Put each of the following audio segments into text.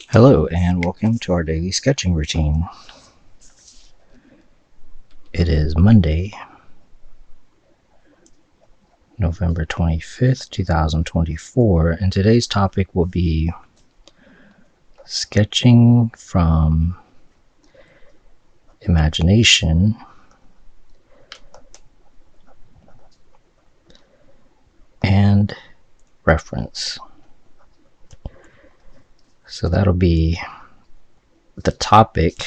Hello and welcome to our daily sketching routine. It is Monday, November 25th, 2024, and today's topic will be sketching from imagination and reference. So that'll be the topic.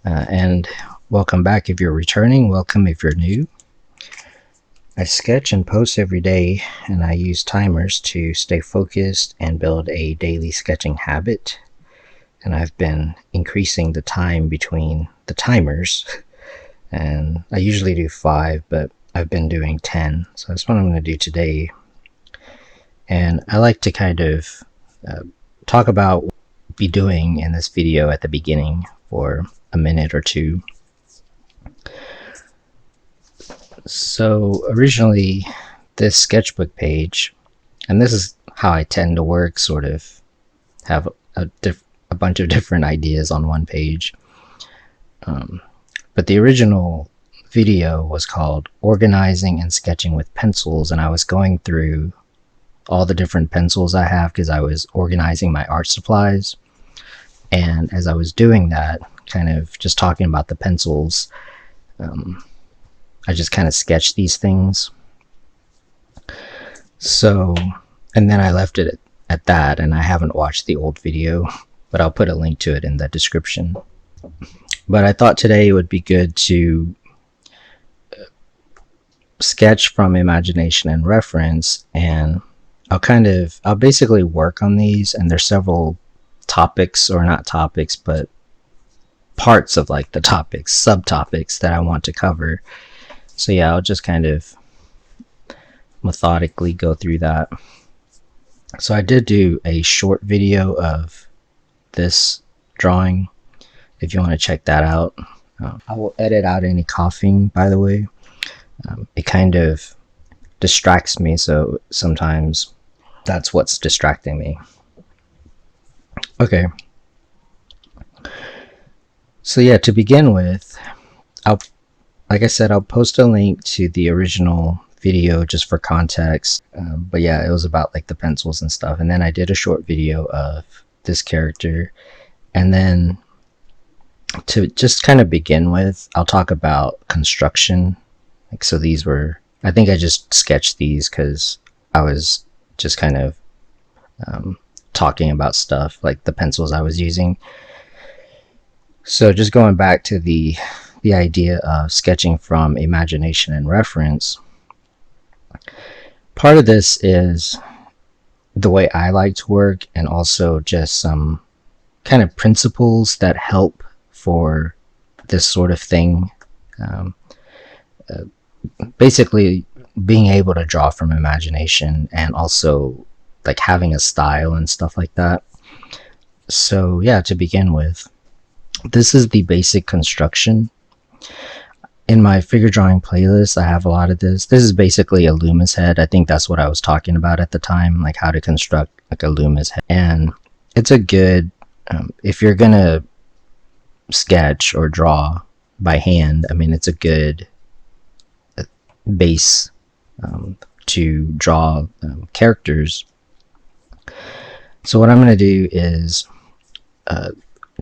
And welcome back if you're returning. Welcome if you're new. I sketch and post every day, and I use timers to stay focused and build a daily sketching habit. And I've been increasing the time between the timers, and I usually do 5, but I've been doing 10. So that's what I'm going to do today. And I like to kind of talk about what I'll be doing in this video at the beginning for a minute or two. So originally this sketchbook page, and this is how I tend to work, sort of have a bunch of different ideas on one page. But the original video was called Organizing and Sketching with Pencils, and I was going through all the different pencils I have because I was organizing my art supplies. And as I was doing that, kind of just talking about the pencils, I just kind of sketched these things. So, and then I left it at that, and I haven't watched the old video, but I'll put a link to it in the description. But I thought today it would be good to sketch from imagination and reference, and I'll basically work on these, and there's several topics, or not topics, but parts of like the topics, subtopics that I want to cover. So yeah, I'll just kind of methodically go through that. So I did do a short video of this drawing, if you want to check that out. I will edit out any coughing, by the way. It kind of distracts me, so sometimes that's what's distracting me. Okay. So yeah, to begin with, like I said, I'll post a link to the original video just for context. But yeah, it was about like the pencils and stuff. And then I did a short video of this character. And then to just kind of begin with, I'll talk about construction. Like, so these were, I think I just sketched these because I was just kind of talking about stuff like the pencils I was using. So just going back to the idea of sketching from imagination and reference, part of this is the way I like to work, and also just some kind of principles that help for this sort of thing. Basically being able to draw from imagination, and also like having a style and stuff like that. So yeah, to begin with, this is the basic construction. In my figure drawing playlist, I have a lot of this. This is basically a Loomis head. I think that's what I was talking about at the time, like how to construct like a Loomis head. And it's a good, if you're gonna sketch or draw by hand, I mean, it's a good base to draw characters. So what I'm going to do is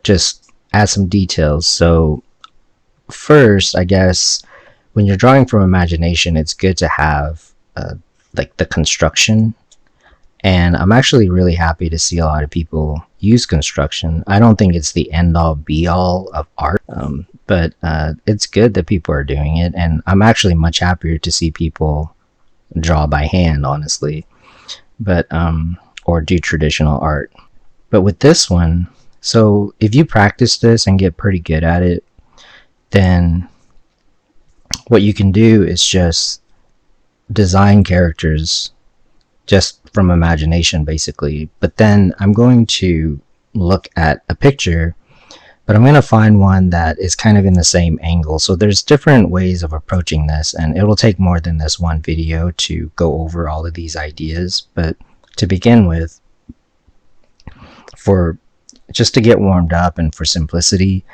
just add some details. So first, I guess when you're drawing from imagination, it's good to have like the construction. And I'm actually really happy to see a lot of people use construction. I don't think it's the end-all be-all of art, but it's good that people are doing it. And I'm actually much happier to see people draw by hand, honestly, but or do traditional art. But with this one, so if you practice this and get pretty good at it, then what you can do is just design characters just from imagination, basically. But then I'm going to look at a picture, but I'm going to find one that is kind of in the same angle. So there's different ways of approaching this, and it will take more than this one video to go over all of these ideas. But to begin with, for just to get warmed up and for simplicity.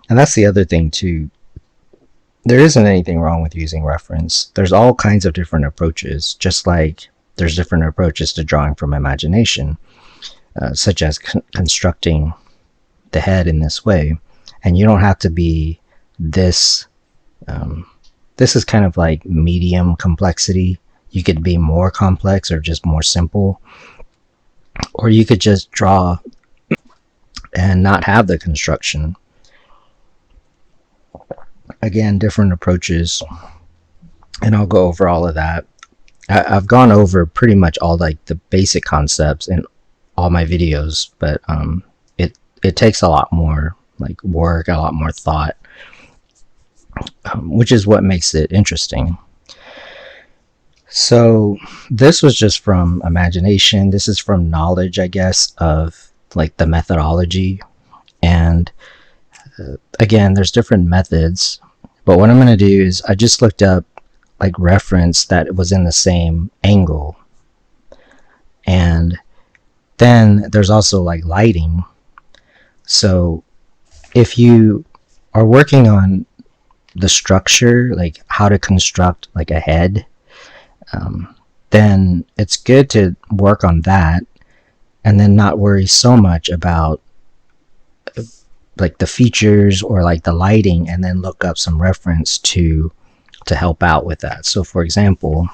And that's the other thing too. There isn't anything wrong with using reference. There's all kinds of different approaches, just like there's different approaches to drawing from imagination, such as constructing the head in this way. And you don't have to be this. This is kind of like medium complexity. You could be more complex or just more simple, or you could just draw and not have the construction. Again, different approaches, and I'll go over all of that. I've gone over pretty much all like the basic concepts in all my videos, but it takes a lot more like work, a lot more thought, which is what makes it interesting. So this was just from imagination. This is from knowledge, I guess, of like the methodology. And again, there's different methods, but what I'm going to do is I just looked up like reference that was in the same angle. And then there's also like lighting. So if you are working on the structure, like how to construct like a head, then it's good to work on that and then not worry so much about like the features or like the lighting, and then look up some reference to help out with that. So for example,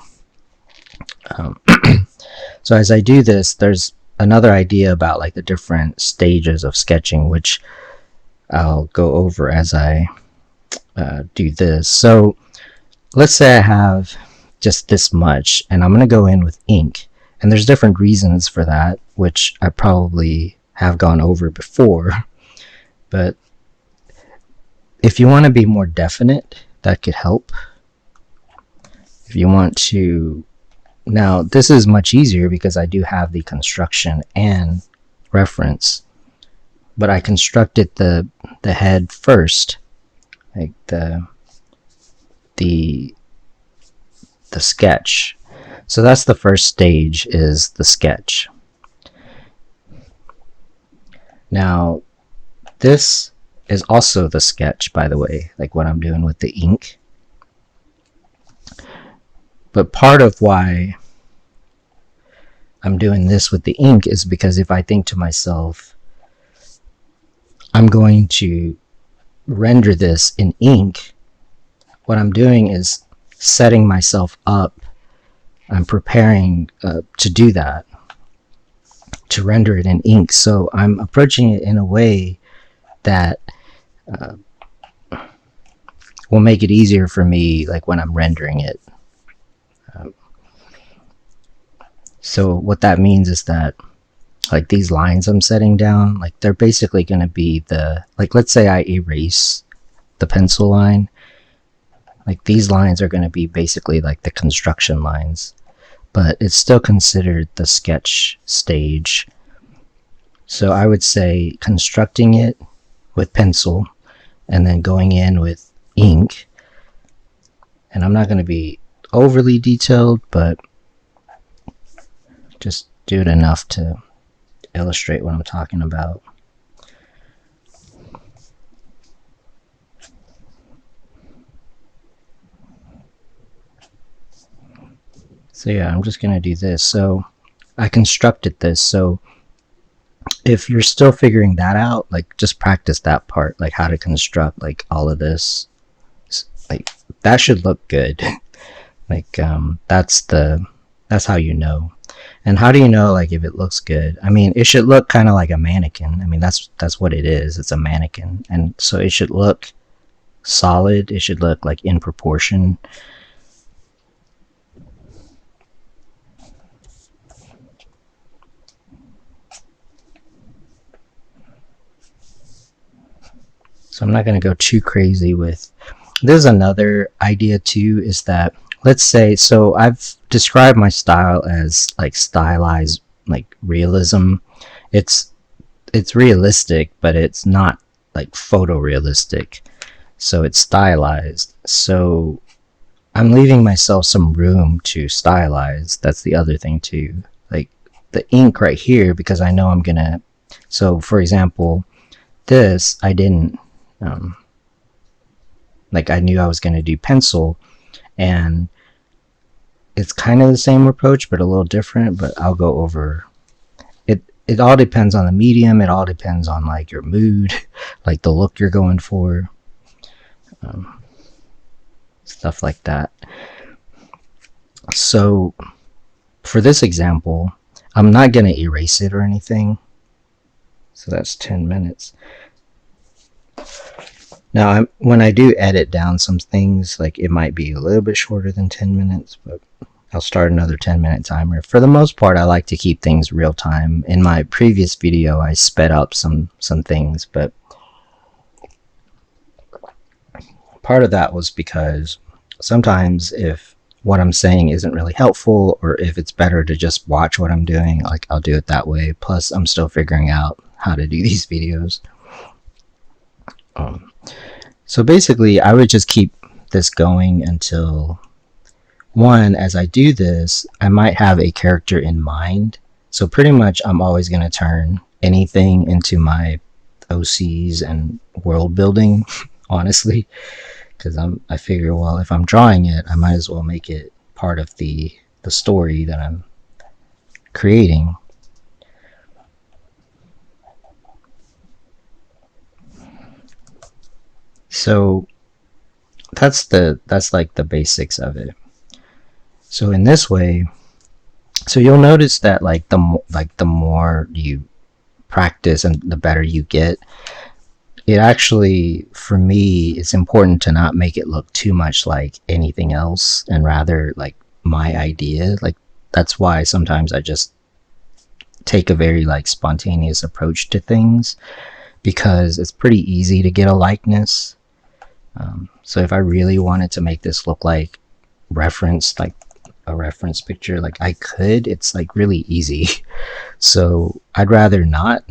so as I do this, there's another idea about like the different stages of sketching, which I'll go over as I do this. So let's say I have just this much and I'm going to go in with ink, and there's different reasons for that, which I probably have gone over before. But if you want to be more definite, that could help. If you want to, now this is much easier because I do have the construction and reference, but I constructed the head first, like the sketch. So that's the first stage, is the sketch. Now this is also the sketch, by the way, like what I'm doing with the ink. But part of why I'm doing this with the ink is because if I think to myself, I'm going to render this in ink, what I'm doing is setting myself up. I'm preparing to do that, to render it in ink. So I'm approaching it in a way that will make it easier for me, like when I'm rendering it. So what that means is that like these lines I'm setting down, like they're basically going to be the, like let's say I erase the pencil line, like these lines are going to be basically like the construction lines, but it's still considered the sketch stage. So I would say constructing it with pencil and then going in with ink. And I'm not going to be overly detailed, but just do it enough to illustrate what I'm talking about. So yeah, I'm just going to do this. So I constructed this. So if you're still figuring that out, like just practice that part, like how to construct like all of this. Like that should look good. Like that's how you know. And how do you know like if it looks good? I mean, it should look kind of like a mannequin. I mean, that's what it is. It's a mannequin. And so it should look solid. It should look like in proportion. So I'm not going to go too crazy with, there's another idea too, is that let's say, so I've described my style as like stylized, like realism. It's realistic, but it's not like photorealistic. So it's stylized. So I'm leaving myself some room to stylize. That's the other thing too. Like the ink right here, because I know I'm gonna So for example, this I didn't like, I knew I was going to do pencil, and it's kind of the same approach but a little different, but I'll go over it. It all depends on the medium. It all depends on like your mood, like the look you're going for, stuff like that. So for this example, I'm not going to erase it or anything. So that's 10 minutes. Now, when I do edit down some things, like it might be a little bit shorter than 10 minutes, but I'll start another 10-minute timer. For the most part, I like to keep things real time. In my previous video, I sped up some things, but part of that was because sometimes if what I'm saying isn't really helpful, or if it's better to just watch what I'm doing, like I'll do it that way. Plus, I'm still figuring out how to do these videos. So basically, I would just keep this going until, one, as I do this, I might have a character in mind. So pretty much I'm always going to turn anything into my OCs and world building, honestly, because I figure, well, if I'm drawing it, I might as well make it part of the story that I'm creating. So that's like the basics of it. So in this way, so you'll notice that like the more you practice and the better you get, it actually, for me, it's important to not make it look too much like anything else, and rather like my idea. Like that's why sometimes I just take a very like spontaneous approach to things, because it's pretty easy to get a likeness. So if I really wanted to make this look like reference, like a reference picture, like I could, it's like really easy. So I'd rather not.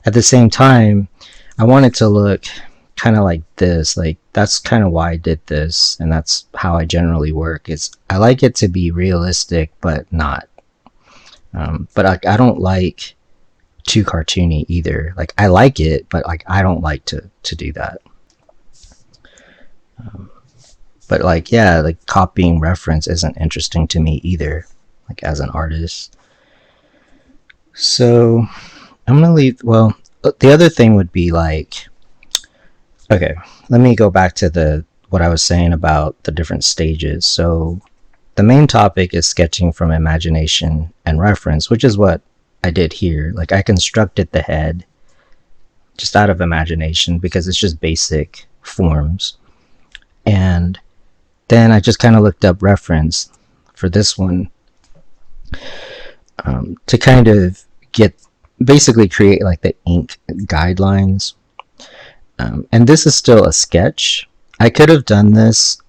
At the same time, I want it to look kind of like this. Like that's kind of why I did this, and that's how I generally work. I like it to be realistic, but not. But I don't like too cartoony either. Like I like it, but like I don't like to do that. But like, yeah, like copying reference isn't interesting to me either, like as an artist. So I'm gonna leave. Well, the other thing would be like, okay, let me go back to what I was saying about the different stages. So the main topic is sketching from imagination and reference, which is what I did here. Like I constructed the head just out of imagination because it's just basic forms. And then I just kind of looked up reference for this one, to kind of basically create like the ink guidelines. And this is still a sketch. I could have done this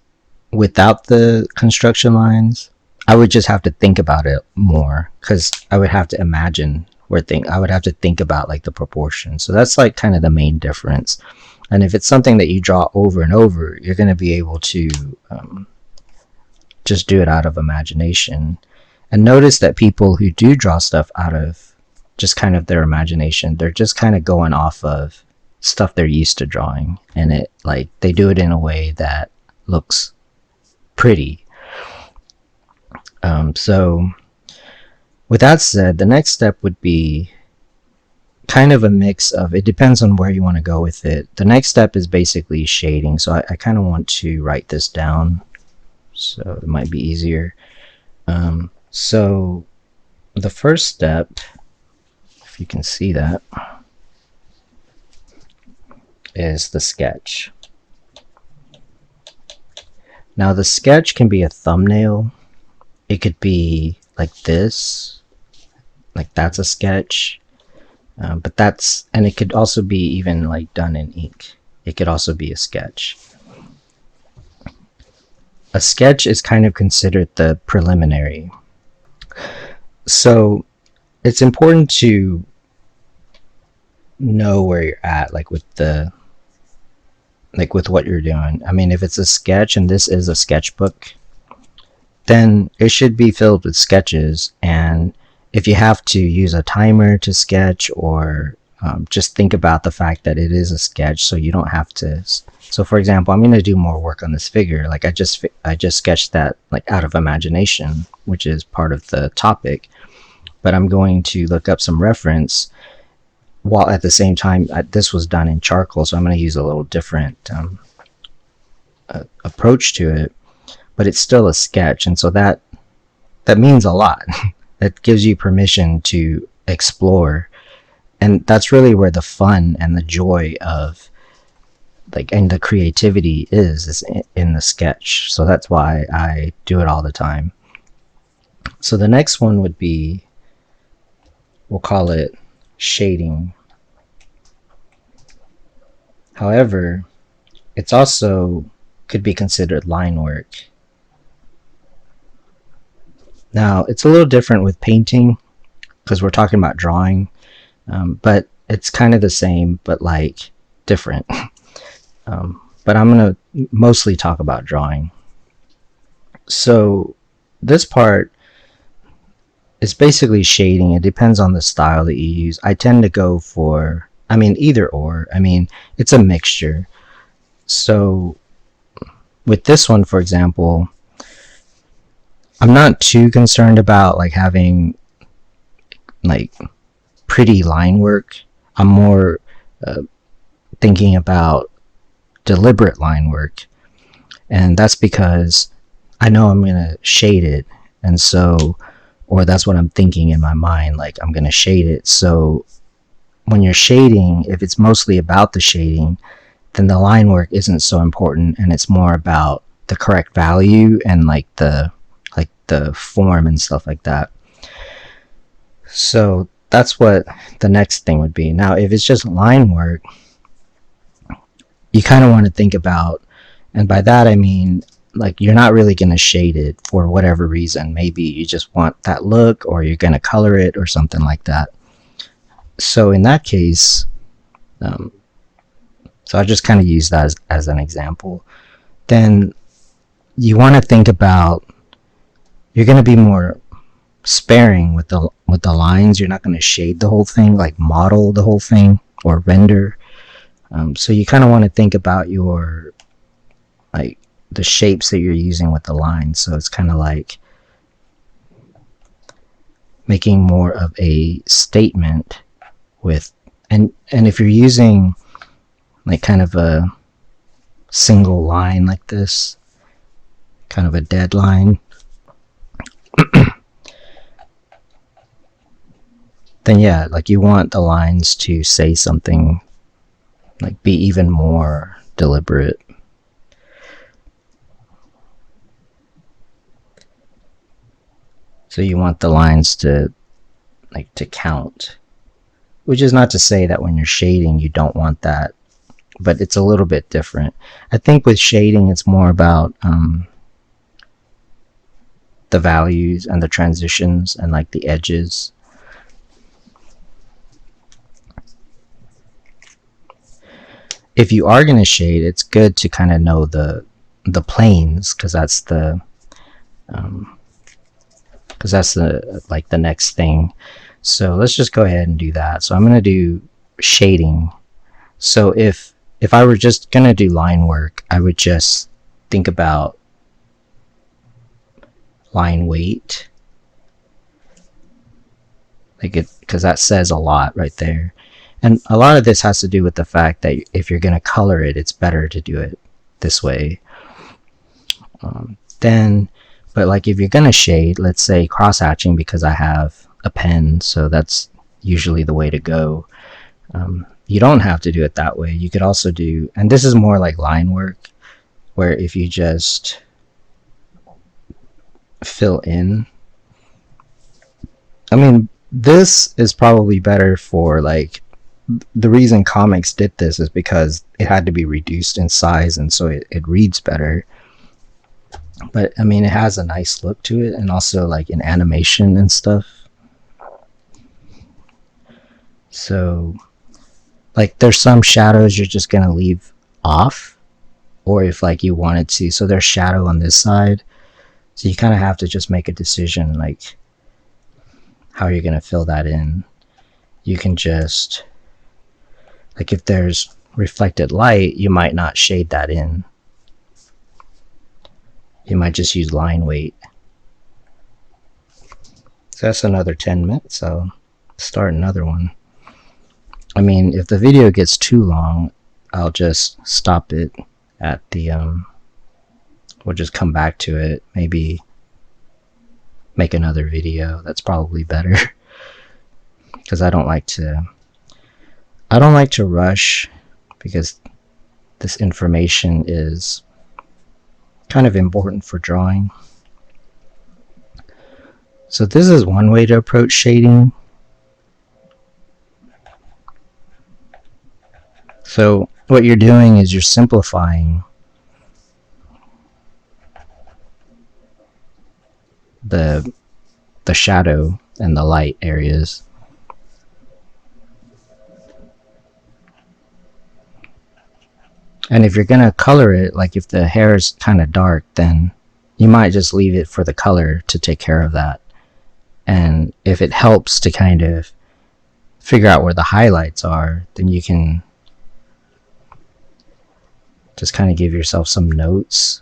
without the construction lines. I would just have to think about it more, because I would have to imagine I would have to think about like the proportions. So that's like kind of the main difference. And if it's something that you draw over and over, you're going to be able to just do it out of imagination. And notice that people who do draw stuff out of just kind of their imagination, they're just kind of going off of stuff they're used to drawing. And it like they do it in a way that looks pretty. So with that said, the next step would be kind of a mix of, it depends on where you want to go with it. The next step is basically shading. So I kind of want to write this down, so it might be easier. So the first step, if you can see that, is the sketch. Now the sketch can be a thumbnail. It could be like this, like that's a sketch. And it could also be even like done in ink. It could also be a sketch. A sketch is kind of considered the preliminary. So it's important to know where you're at, like with what you're doing. I mean, if it's a sketch and this is a sketchbook, then it should be filled with sketches, and if you have to use a timer to sketch, or just think about the fact that it is a sketch, so you don't have to. So for example, I'm going to do more work on this figure. Like I just sketched that like out of imagination, which is part of the topic, but I'm going to look up some reference while at the same time this was done in charcoal, so I'm going to use a little different approach to it, but it's still a sketch, and so that means a lot. That gives you permission to explore, and that's really where the fun and the joy of and the creativity is in the sketch. So that's why I do it all the time. So the next one would be, we'll call it shading. However, it's also could be considered line work. Now it's a little different with painting because we're talking about drawing, but it's kind of the same, but like different. But I'm going to mostly talk about drawing. So this part is basically shading. It depends on the style that you use. I tend to go for, either or. It's a mixture. So with this one, for example, I'm not too concerned about like having like pretty line work. I'm more thinking about deliberate line work, and that's because I know I'm gonna shade it, and so, or that's what I'm thinking in my mind, like I'm gonna shade it. So when you're shading, if it's mostly about the shading, then the line work isn't so important, and it's more about the correct value and like the form and stuff like that. So that's what the next thing would be. Now if it's just line work, you kind of want to think about, and by that I mean like you're not really going to shade it for whatever reason. Maybe you just want that look, or you're going to color it or something like that. So in that case, so I just kind of use that as an example. Then you want to think about, you're going to be more sparing with the lines. You're not going to shade the whole thing, like model the whole thing or render. So you kind of want to think about your like the shapes that you're using with the lines. So it's kind of like making more of a statement with, and if you're using like kind of a single line like this, kind of a dead line, then yeah, like you want the lines to say something, like be even more deliberate. So you want the lines to count, which is not to say that when you're shading you don't want that, but it's a little bit different. I think with shading it's more about the values and the transitions and like the edges. If you are going to shade, it's good to kind of know the planes, because that's the like the next thing. So let's just go ahead and do that. So I'm going to do shading. So if I were just going to do line work, I would just think about line weight, like it, because that says a lot right there. And a lot of this has to do with the fact that if you're going to color it, it's better to do it this way. But like if you're going to shade, let's say cross-hatching, because I have a pen, so that's usually the way to go. You don't have to do it that way. You could also do, and this is more like line work, where if you just fill in, this is probably better for like, the reason comics did this is because it had to be reduced in size, and so it reads better. But it has a nice look to it, and also like in animation and stuff. So like there's some shadows you're just gonna leave off, or if like you wanted to, so there's shadow on this side, so you kind of have to just make a decision, like how you're going to fill that in. You can just, like if there's reflected light, you might not shade that in. You might just use line weight. So that's another 10 minutes, so start another one. I mean, if the video gets too long, I'll just stop it at the, we'll just come back to it, maybe make another video. That's probably better. Because I don't like to rush, because this information is kind of important for drawing. So this is one way to approach shading. So what you're doing is you're simplifying the shadow and the light areas. And if you're gonna color it, like if the hair is kind of dark, then you might just leave it for the color to take care of that. And if it helps to kind of figure out where the highlights are, then you can just kind of give yourself some notes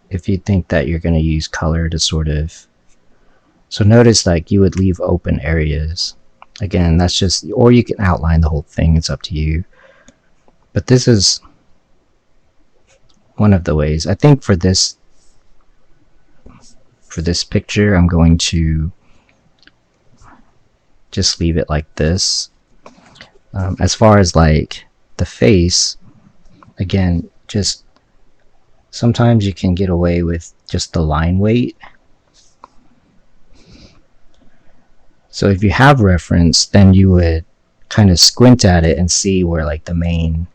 if you think that you're going to use color to sort of, so notice like you would leave open areas. Again, that's just, or you can outline the whole thing, it's up to you. But this is one of the ways. I think for this picture, I'm going to just leave it like this. As far as like the face, again, just sometimes you can get away with just the line weight. So if you have reference, then you would kind of squint at it and see where like the main,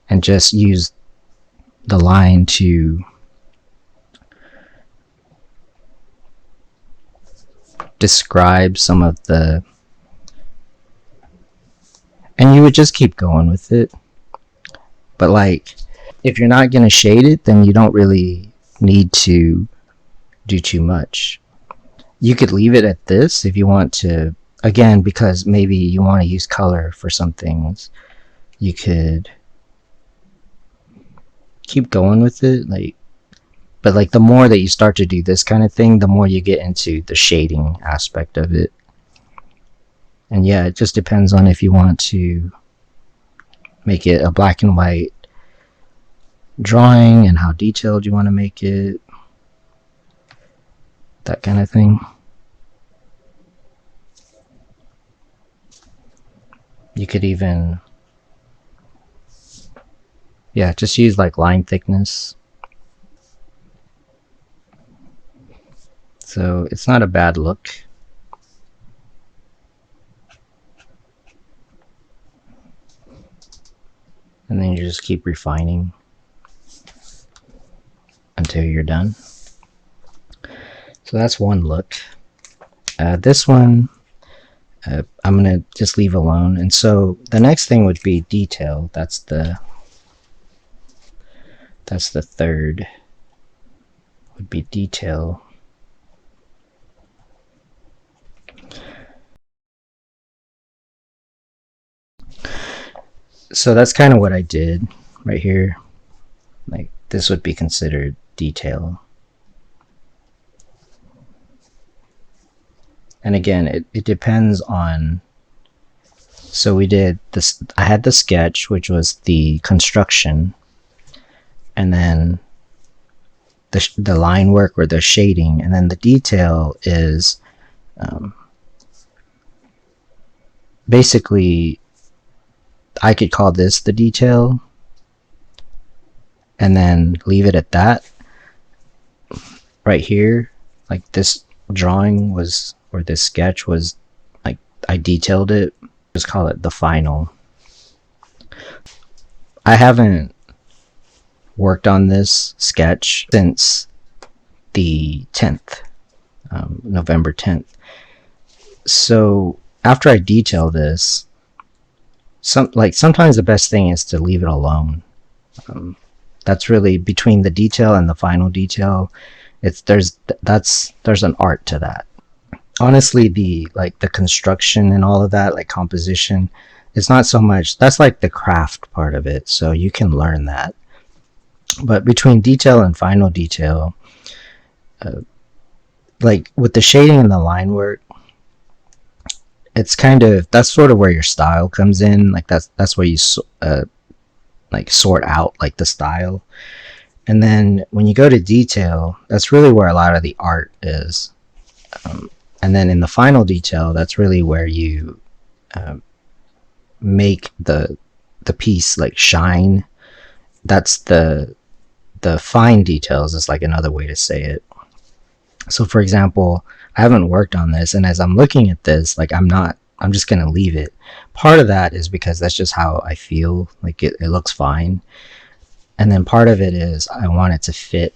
and just use the line to describe some of the, and you would just keep going with it. But like if you're not going to shade it, then you don't really need to do too much. You could leave it at this if you want to, again, because maybe you want to use color for some things. You could keep going with it, like, but like the more that you start to do this kind of thing, the more you get into the shading aspect of it. And yeah, it just depends on if you want to make it a black and white drawing and how detailed you want to make it, that kind of thing. You could even, yeah, just use like line thickness. So it's not a bad look. And then you just keep refining until you're done. So that's one look. This one, I'm going to just leave alone. And so the next thing would be detail. That's the third, would be detail. So that's kind of what I did right here. Like this would be considered detail. And again, it depends on, so we did this, I had the sketch, which was the construction, and then the line work or the shading, and then the detail is basically, I could call this the detail and then leave it at that right here. Like this drawing was, or this sketch was, like I detailed it, just call it the final. I haven't worked on this sketch since the 10th, November 10th. So after I detail this, sometimes the best thing is to leave it alone. That's really between the detail and the final detail. there's an art to that. Honestly, the construction and all of that, like composition, it's not so much, that's like the craft part of it, so you can learn that. But between detail and final detail, like with the shading and the line work, it's kind of, that's sort of where your style comes in. Like that's where you like sort out like the style. And then when you go to detail, that's really where a lot of the art is. And then in the final detail, that's really where you make the piece like shine. That's the fine details is like another way to say it. So for example, I haven't worked on this, and as I'm looking at this, like I'm just gonna leave it. Part of that is because that's just how I feel, like it looks fine. And then part of it is I want it to fit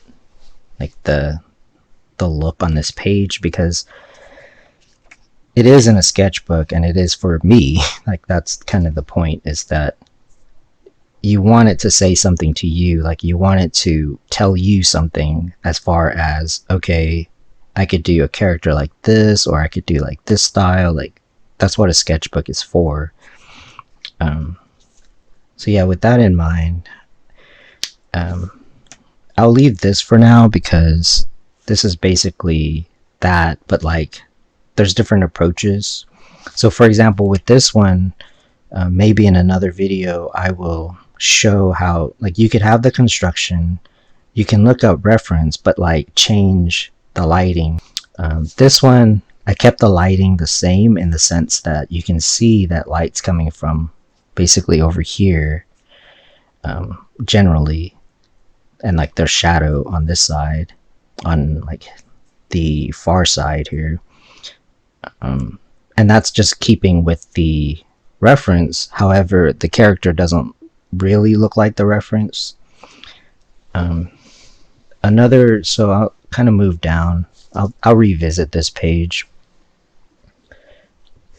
like the look on this page, because it is in a sketchbook and it is for me. Like that's kind of the point, is that you want it to say something to you. Like you want it to tell you something, as far as, okay, I could do a character like this, or I could do like this style. Like that's what a sketchbook is for. So yeah, with that in mind, I'll leave this for now, because this is basically that, but like there's different approaches. So for example, with this one, maybe in another video I will show how, like, you could have the construction, you can look up reference, but like change the lighting. This one, I kept the lighting the same, in the sense that you can see that light's coming from basically over here, generally, and like there's shadow on this side, on like the far side here. And that's just keeping with the reference. However, the character doesn't really look like the reference. So I'll kind of move down. I'll revisit this page.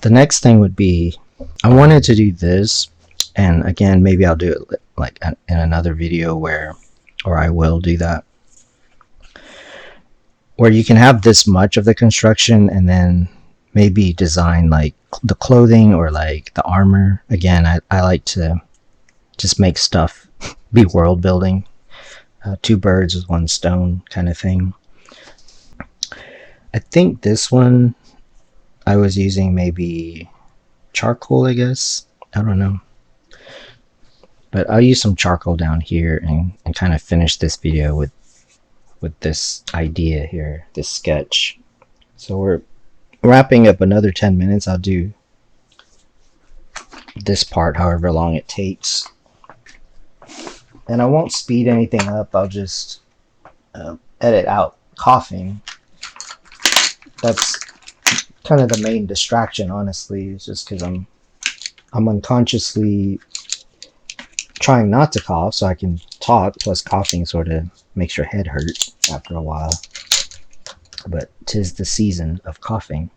The next thing would be, I wanted to do this, and again, maybe I'll do it like in another video or I will do that, where you can have this much of the construction and then maybe design like the clothing or like the armor. Again, I like to just make stuff be world building, two birds with one stone kind of thing. I think this one I was using maybe charcoal, I guess. I don't know. But I'll use some charcoal down here and kind of finish this video with this idea here, this sketch. So we're wrapping up another 10 minutes. I'll do this part however long it takes. And I won't speed anything up. I'll just edit out coughing. That's kind of the main distraction, honestly. It's just because I'm unconsciously trying not to cough so I can talk, plus coughing sort of makes your head hurt after a while. But 'tis the season of coughing.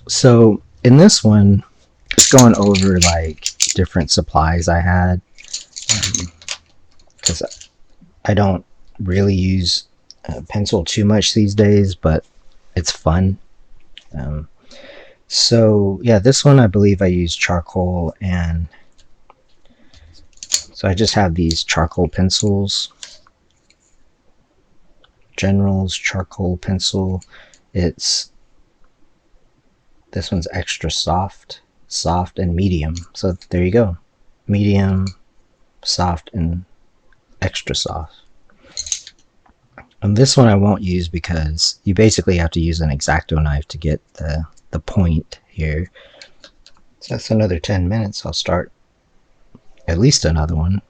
So in this one, just going over like different supplies I had, because I don't really use pencil too much these days, but it's fun. So yeah, this one I believe I used charcoal, and so I just have these charcoal pencils. General's charcoal pencil. This one's extra soft, and medium. So there you go. Medium, soft, and extra soft. And this one I won't use because you basically have to use an X-Acto knife to get the point here. So that's another 10 minutes. I'll start at least another one.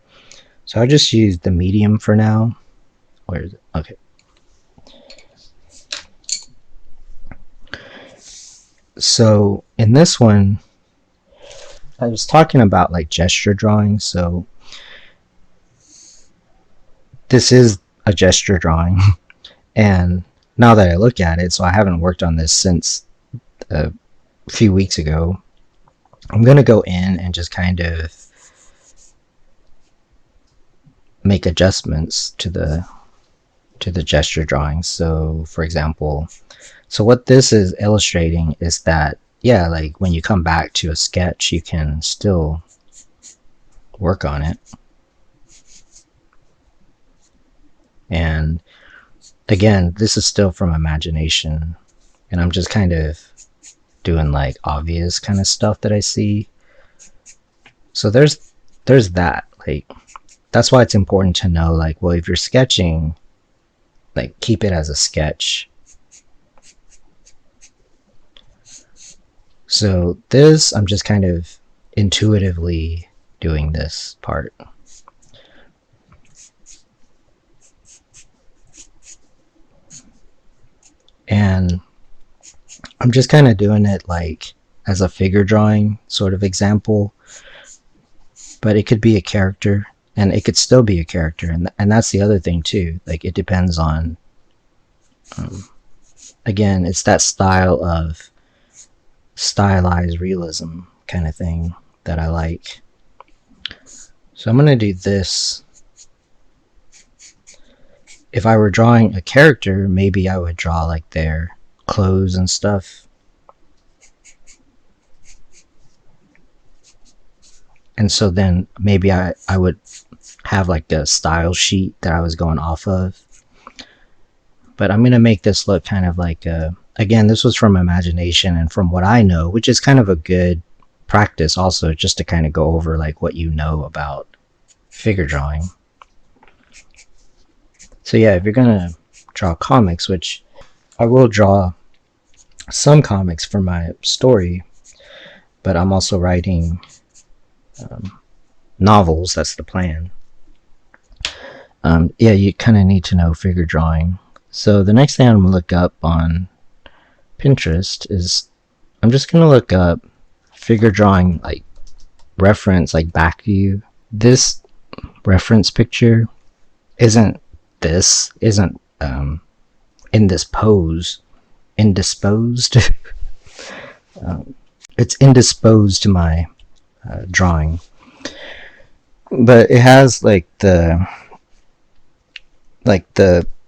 So I'll just use the medium for now. Where is it? Okay. So in this one, I was talking about like gesture drawing. So this is a gesture drawing. And now that I look at it, so I haven't worked on this since a few weeks ago, I'm going to go in and just kind of make adjustments to the gesture drawings. So for example, so what this is illustrating is that, yeah, like when you come back to a sketch, you can still work on it. And again, this is still from imagination, and I'm just kind of doing like obvious kind of stuff that I see. So there's that, like, that's why it's important to know, like, well, if you're sketching, like, keep it as a sketch. So this, I'm just kind of intuitively doing this part. And I'm just kind of doing it like as a figure drawing sort of example, but it could be a character, and it could still be a character. And that's the other thing too, like it depends on, again, it's that style of stylized realism kind of thing that I like. So I'm going to do this. If I were drawing a character, maybe I would draw like their clothes and stuff. And so then maybe I would have like a style sheet that I was going off of. But I'm going to make this look kind of like again, this was from imagination and from what I know, which is kind of a good practice also, just to kind of go over like what you know about figure drawing. So yeah, if you're going to draw comics, which I will draw some comics for my story, but I'm also writing novels. That's the plan. Yeah, you kind of need to know figure drawing. So the next thing I'm going to look up on Pinterest is, I'm just going to look up figure drawing, like reference, like back view. This reference picture isn't in this pose, indisposed. It's indisposed to my drawing, but it has like the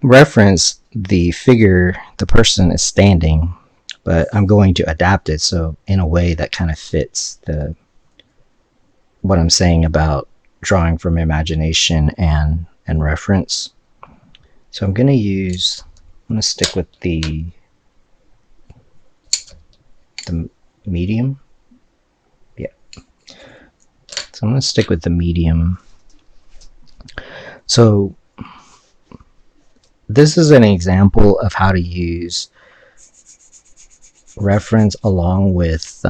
reference, the figure, the person is standing, but I'm going to adapt it so in a way that kind of fits what I'm saying about drawing from imagination and reference. So I'm going to stick with the medium. Yeah. So I'm going to stick with the medium. So this is an example of how to use reference along with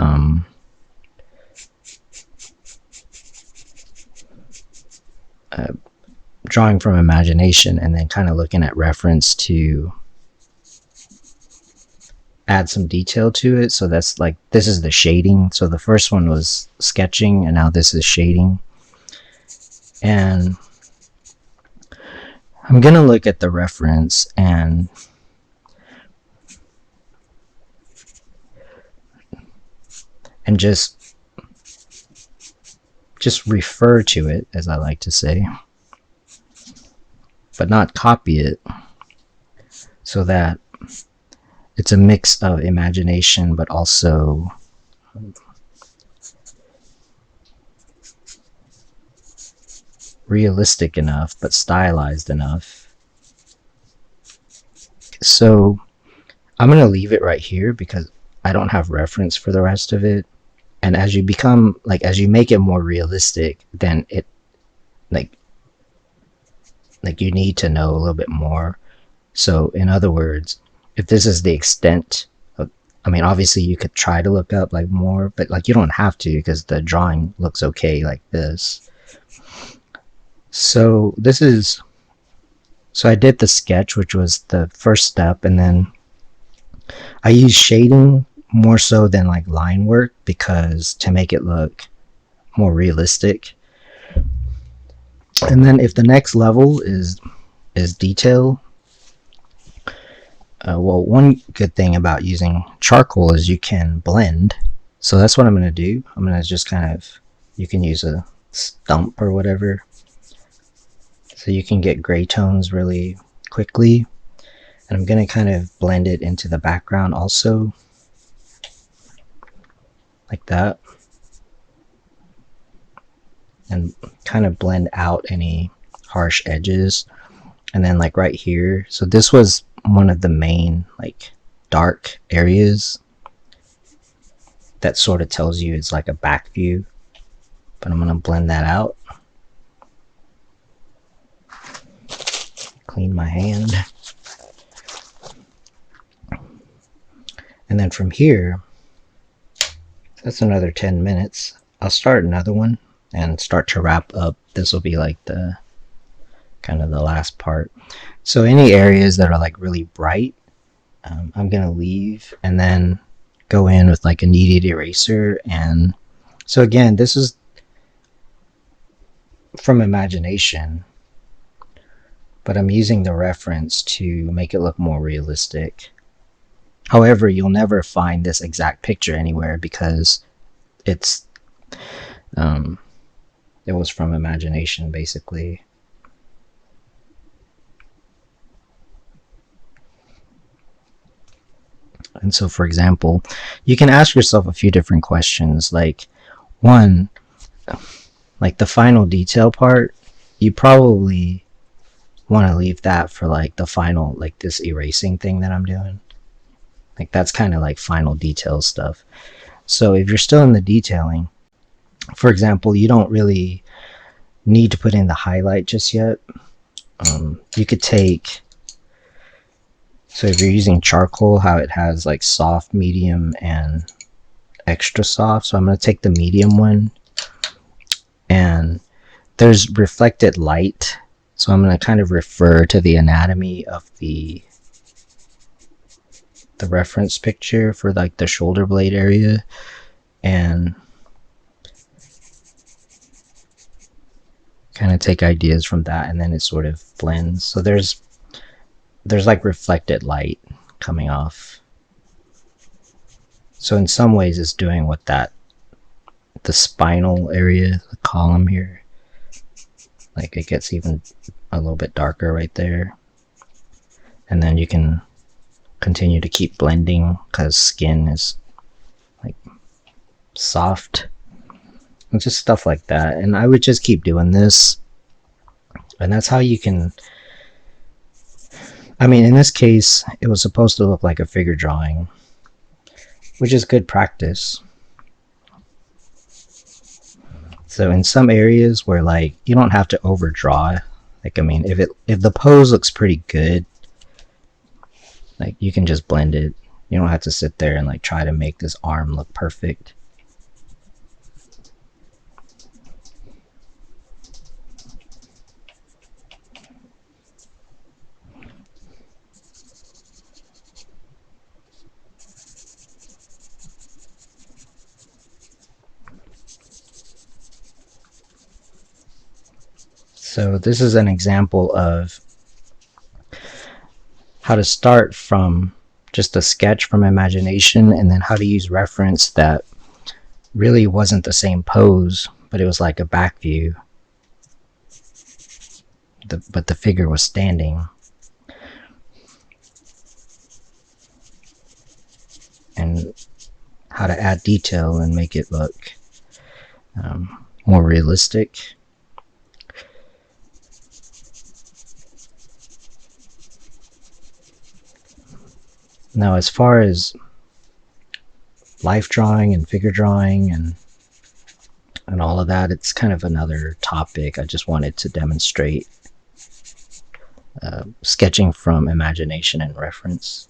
drawing from imagination, and then kind of looking at reference to add some detail to it. So that's like, this is the shading. So the first one was sketching, and now this is shading. And I'm going to look at the reference and just refer to it, as I like to say, but not copy it, so that it's a mix of imagination but also realistic enough but stylized enough. So I'm going to leave it right here because I don't have reference for the rest of it. And as you become, like, as you make it more realistic, then it, like you need to know a little bit more. So in other words, if this is the extent of, I mean, obviously you could try to look up like more, but like you don't have to, because the drawing looks okay like this. So this is, so I did the sketch, which was the first step, and then I used shading more so than like line work, because to make it look more realistic. And then if the next level is detail, well, one good thing about using charcoal is you can blend. So that's what I'm going to do. I'm going to just kind of, you can use a stump or whatever. so you can get gray tones really quickly. And I'm going to kind of blend it into the background also, like that, and kind of blend out any harsh edges. And then like right here, so this was one of the main like dark areas that sort of tells you it's like a back view, but I'm going to blend that out. Clean my hand. And then from here, that's another 10 minutes. I'll start another one and start to wrap up. This will be like the kind of the last part. So any areas that are like really bright, I'm going to leave and then go in with like a kneaded eraser. And so again, this is from imagination, but I'm using the reference to make it look more realistic. However, you'll never find this exact picture anywhere because it's it was from imagination basically. And so, for example, you can ask yourself a few different questions. Like, one, like the final detail part, you probably want to leave that for like the final, like this erasing thing that I'm doing. Like that's kind of like final detail stuff. So if you're still in the detailing, for example, you don't really need to put in the highlight just yet. You could take, so if you're using charcoal, how it has like soft, medium, and extra soft. So I'm going to take the medium one, and there's reflected light. So I'm going to kind of refer to the anatomy of the reference picture for like the shoulder blade area, and kind of take ideas from that, and then it sort of blends. So there's like reflected light coming off. So in some ways it's doing what the spinal area, the column here, like it gets even a little bit darker right there. And then you can continue to keep blending because skin is like soft and just stuff like that. And I would just keep doing this, and that's how you can, I mean, in this case it was supposed to look like a figure drawing, which is good practice. So in some areas where like you don't have to overdraw, like I mean, if the pose looks pretty good, like you can just blend it. You don't have to sit there and like try to make this arm look perfect. So this is an example of how to start from just a sketch from imagination, and then how to use reference that really wasn't the same pose, but it was like a back view. But the figure was standing. And how to add detail and make it look more realistic. Now, as far as life drawing and figure drawing and all of that, it's kind of another topic. I just wanted to demonstrate sketching from imagination and reference.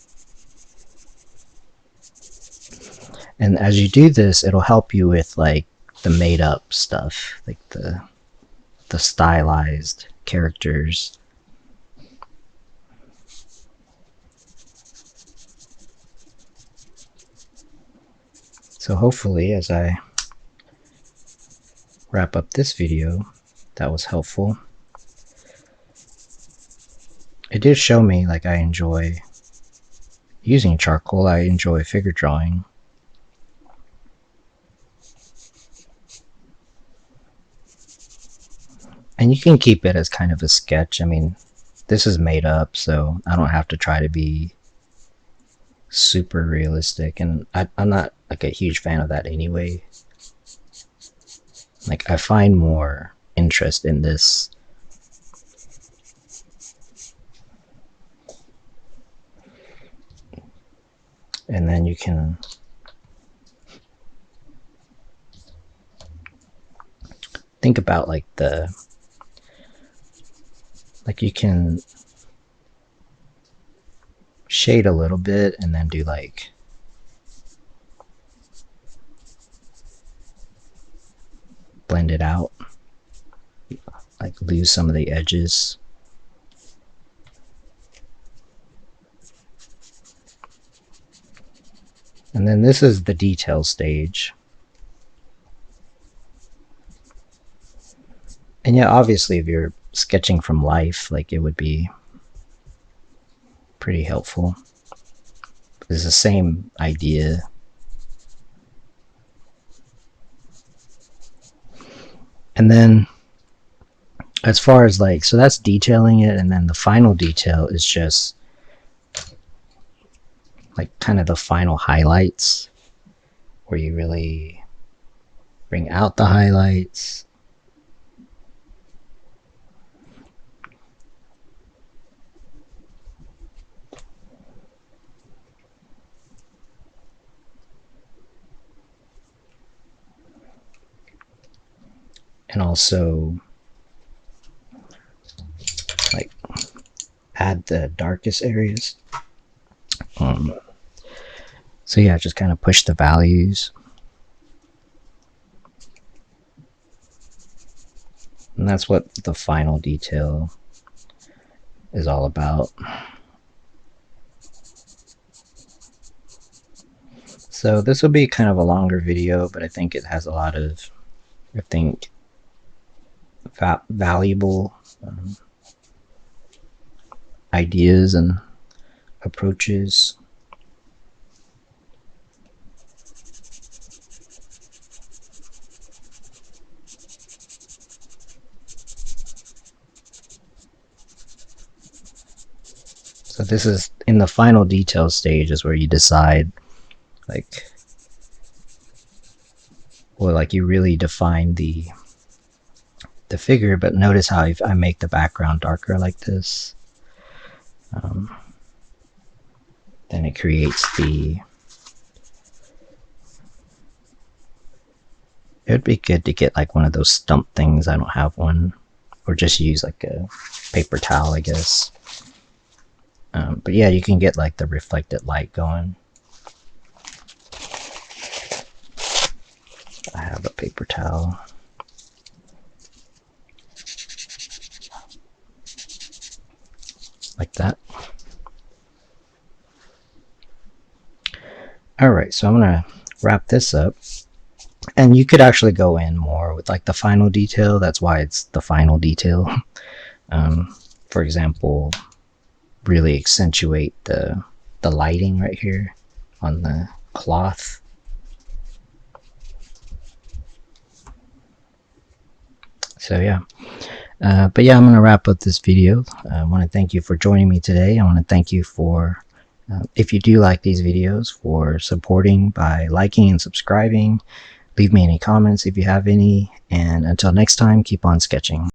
And as you do this, it'll help you with like the made up stuff, like the stylized characters. So hopefully, as I wrap up this video, that was helpful. It did show me like I enjoy using charcoal. I enjoy figure drawing. And you can keep it as kind of a sketch. I mean, this is made up, so I don't have to try to be super realistic, and I'm not like a huge fan of that anyway. Like, I find more interest in this. And then you can think about like you can shade a little bit and then do like blend it out, like lose some of the edges. And then this is the detail stage. And yeah, obviously if you're sketching from life, like, it would be pretty helpful. It's the same idea. And then as far as like, so that's detailing it, and then the final detail is just like kind of the final highlights, where you really bring out the highlights. And also like add the darkest areas. So yeah, just kind of push the values. And that's what the final detail is all about. So this will be kind of a longer video, but I think it has a lot of, I think, valuable ideas and approaches. So this is in the final detail stage, is where you decide, like, well, like you really define the figure. But notice how if I make the background darker like this, then it creates the, it would be good to get like one of those stump things. I don't have one, or just use like a paper towel, I guess. But yeah, you can get like the reflected light going. I have a paper towel. Like that. Alright, so I'm gonna wrap this up. And you could actually go in more with like the final detail. That's why it's the final detail. For example, really accentuate the lighting right here on the cloth. So yeah. But yeah, I'm going to wrap up this video. I want to thank you for joining me today. I want to thank you for, if you do like these videos, for supporting by liking and subscribing. Leave me any comments if you have any. And until next time, keep on sketching.